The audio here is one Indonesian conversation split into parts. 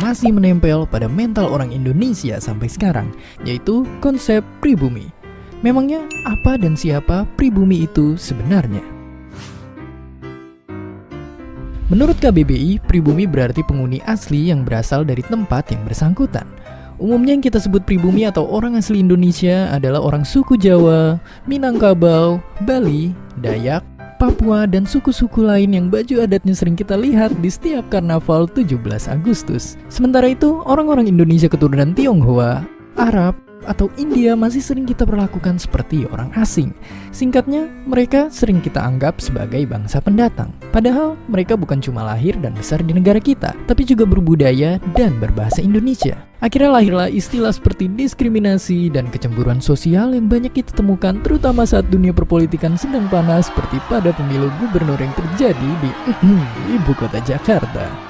masih menempel pada mental orang Indonesia sampai sekarang, yaitu konsep pribumi. Memangnya apa dan siapa pribumi itu sebenarnya? Menurut KBBI, pribumi berarti penghuni asli yang berasal dari tempat yang bersangkutan. Umumnya yang kita sebut pribumi atau orang asli Indonesia adalah orang suku Jawa, Minangkabau, Bali, Dayak, Papua, dan suku-suku lain yang baju adatnya sering kita lihat di setiap karnaval 17 Agustus. Sementara itu, orang-orang Indonesia keturunan Tionghoa, Arab, atau India masih sering kita perlakukan seperti orang asing. Singkatnya, mereka sering kita anggap sebagai bangsa pendatang. Padahal, mereka bukan cuma lahir dan besar di negara kita, tapi juga berbudaya dan berbahasa Indonesia. Akhirnya lahirlah istilah seperti diskriminasi dan kecemburuan sosial yang banyak kita temukan terutama saat dunia perpolitikan sedang panas seperti pada pemilu gubernur yang terjadi di ibu kota Jakarta.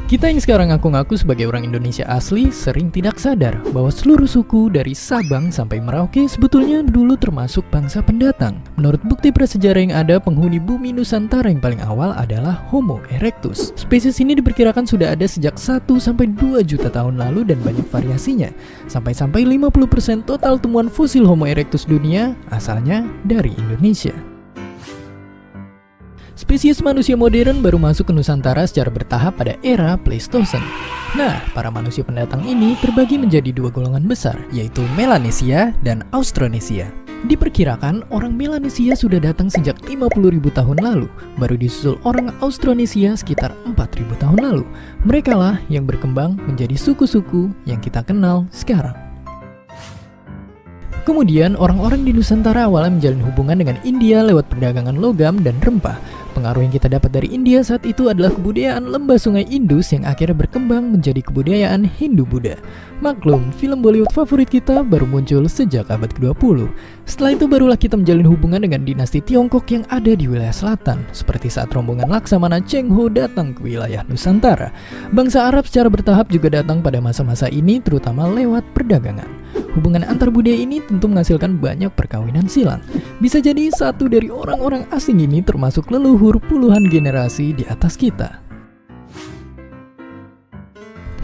Kita yang sekarang ngaku-ngaku sebagai orang Indonesia asli sering tidak sadar bahwa seluruh suku dari Sabang sampai Merauke sebetulnya dulu termasuk bangsa pendatang. Menurut bukti prasejarah yang ada, penghuni bumi Nusantara yang paling awal adalah Homo erectus. Spesies ini diperkirakan sudah ada sejak 1-2 juta tahun lalu dan banyak variasinya. Sampai-sampai 50% total temuan fosil Homo erectus dunia asalnya dari Indonesia. Spesies manusia modern baru masuk ke Nusantara secara bertahap pada era Pleistosen. Nah, para manusia pendatang ini terbagi menjadi dua golongan besar, yaitu Melanesia dan Austronesia. Diperkirakan orang Melanesia sudah datang sejak 50.000 tahun lalu, baru disusul orang Austronesia sekitar 4.000 tahun lalu. Merekalah yang berkembang menjadi suku-suku yang kita kenal sekarang. Kemudian, orang-orang di Nusantara awalnya menjalin hubungan dengan India lewat perdagangan logam dan rempah. Pengaruh yang kita dapat dari India saat itu adalah kebudayaan lembah sungai Indus yang akhirnya berkembang menjadi kebudayaan Hindu-Buddha. Maklum, film Bollywood favorit kita baru muncul sejak abad ke-20. Setelah itu barulah kita menjalin hubungan dengan dinasti Tiongkok yang ada di wilayah selatan, seperti saat rombongan Laksamana Cheng Ho datang ke wilayah Nusantara. Bangsa Arab secara bertahap juga datang pada masa-masa ini, terutama lewat perdagangan. Hubungan antar budaya ini tentu menghasilkan banyak perkawinan silang. Bisa jadi satu dari orang-orang asing ini termasuk leluhur puluhan generasi di atas kita.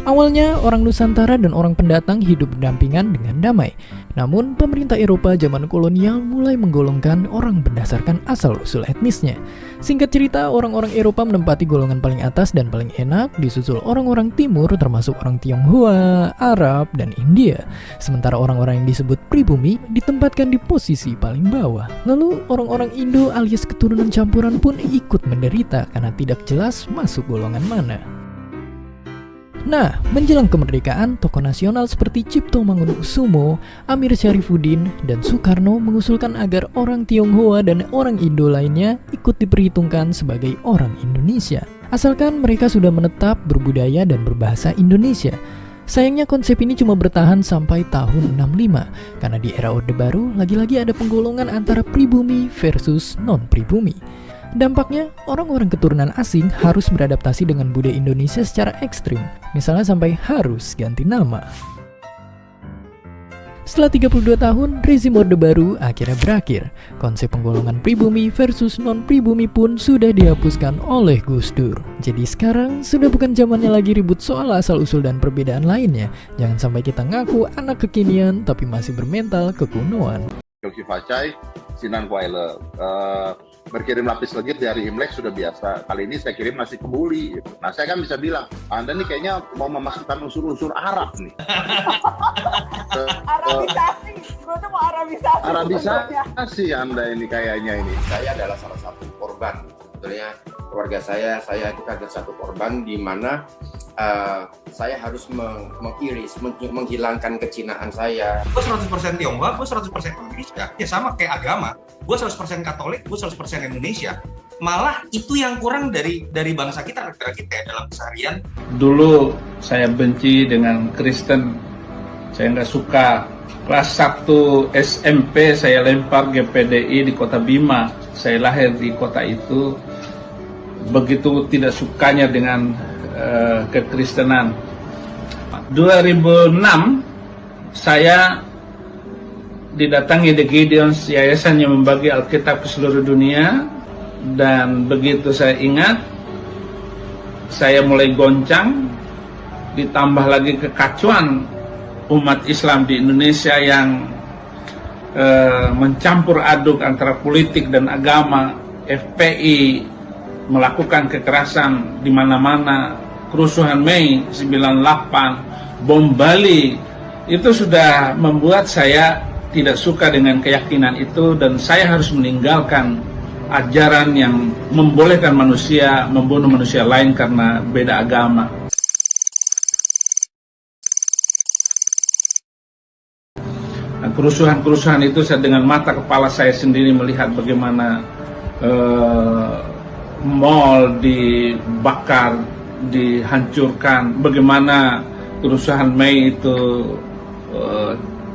Awalnya, orang Nusantara dan orang pendatang hidup berdampingan dengan damai. Namun, pemerintah Eropa zaman kolonial mulai menggolongkan orang berdasarkan asal-usul etnisnya. Singkat cerita, orang-orang Eropa menempati golongan paling atas dan paling enak, disusul orang-orang timur termasuk orang Tionghoa, Arab, dan India. Sementara orang-orang yang disebut pribumi ditempatkan di posisi paling bawah. Lalu, orang-orang Indo alias keturunan campuran pun ikut menderita karena tidak jelas masuk golongan mana. Nah, menjelang kemerdekaan, tokoh nasional seperti Cipto Mangunkusumo, Amir Syarifuddin, dan Soekarno mengusulkan agar orang Tionghoa dan orang Indo lainnya ikut diperhitungkan sebagai orang Indonesia, asalkan mereka sudah menetap, berbudaya, dan berbahasa Indonesia. Sayangnya konsep ini cuma bertahan sampai tahun 65, karena di era Orde Baru lagi-lagi ada penggolongan antara pribumi versus non-pribumi. Dampaknya, orang-orang keturunan asing harus beradaptasi dengan budaya Indonesia secara ekstrim, misalnya sampai harus ganti nama. Setelah 32 tahun, rezim Orde Baru akhirnya berakhir. Konsep penggolongan pribumi versus non-pribumi pun sudah dihapuskan oleh Gus Dur. Jadi sekarang sudah bukan zamannya lagi ribut soal asal-usul dan perbedaan lainnya. Jangan sampai kita ngaku anak kekinian tapi masih bermental kekunoan. Yogi Facai, Sinan Kuaile, berkirim lapis legit dari Imlek sudah biasa. Kali ini saya kirim nasi kebuli. Gitu. Nah, saya kan bisa bilang, Anda nih kayaknya mau memasukkan unsur-unsur Arab nih. Arabisasi, gue tuh mau Arabisasi. Arabisasi Anda ini kayaknya ini. Saya adalah salah satu korban. Sebetulnya keluarga kita ada satu korban di mana saya harus mengiris, menghilangkan kecinaan saya. Gue 100% Tionghoa, gue 100% Indonesia. Ya sama kayak agama. Gue 100% Katolik, gue 100% Indonesia. Malah itu yang kurang dari bangsa kita, negara kita dalam keseharian. Dulu saya benci dengan Kristen. Saya nggak suka. Kelas 1 SMP saya lempar GPDI di kota Bima. Saya lahir di kota itu. Begitu tidak sukanya dengan kekristenan. 2006 saya didatangi The Gideons, yayasan yang membagi Alkitab ke seluruh dunia, dan begitu saya ingat saya mulai goncang, ditambah lagi kekacauan umat Islam di Indonesia yang mencampur aduk antara politik dan agama. FPI melakukan kekerasan di mana-mana, kerusuhan Mei 98, bom Bali, itu sudah membuat saya tidak suka dengan keyakinan itu, dan saya harus meninggalkan ajaran yang membolehkan manusia membunuh manusia lain karena beda agama. Nah, kerusuhan-kerusuhan itu saya dengan mata kepala saya sendiri melihat bagaimana mall dibakar, dihancurkan, bagaimana kerusuhan Mei itu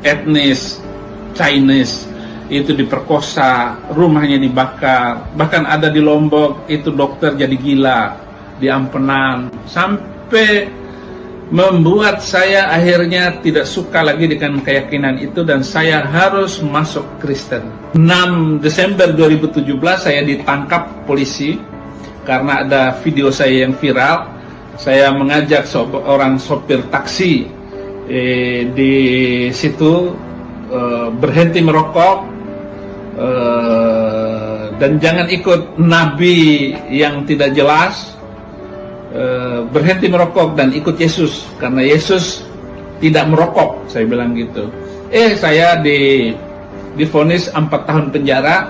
etnis Chinese itu diperkosa, rumahnya dibakar, bahkan ada di Lombok itu dokter jadi gila di Ampenan, sampai membuat saya akhirnya tidak suka lagi dengan keyakinan itu dan saya harus masuk Kristen. 6 Desember 2017 saya ditangkap polisi karena ada video saya yang viral. Saya mengajak seorang sopir taksi di situ berhenti merokok dan jangan ikut nabi yang tidak jelas. Berhenti merokok dan ikut Yesus karena Yesus tidak merokok, saya bilang gitu. Saya divonis 4 tahun penjara,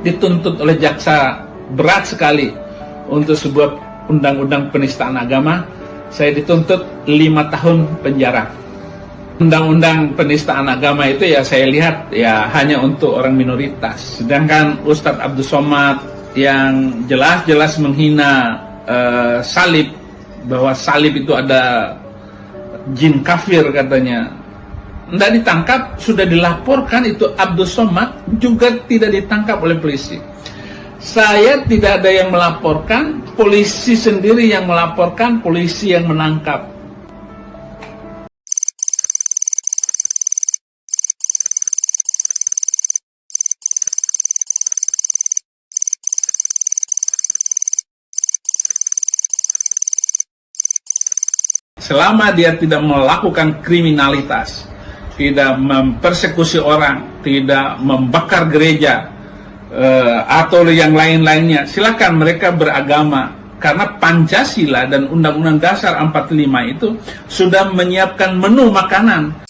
dituntut oleh jaksa berat sekali untuk sebuah undang-undang penistaan agama. Saya dituntut 5 tahun penjara. Undang-undang penistaan agama itu ya saya lihat ya hanya untuk orang minoritas, sedangkan Ustadz Abdul Somad yang jelas-jelas menghina salib, bahwa salib itu ada jin kafir katanya, tidak ditangkap. Sudah dilaporkan itu Abdul Somad juga tidak ditangkap oleh polisi. Saya tidak ada yang melaporkan, polisi sendiri yang melaporkan, polisi yang menangkap. Selama dia tidak melakukan kriminalitas, tidak mempersekusi orang, tidak membakar gereja, atau yang lain-lainnya, silakan mereka beragama. Karena Pancasila dan Undang-Undang Dasar 45 itu sudah menyiapkan menu makanan.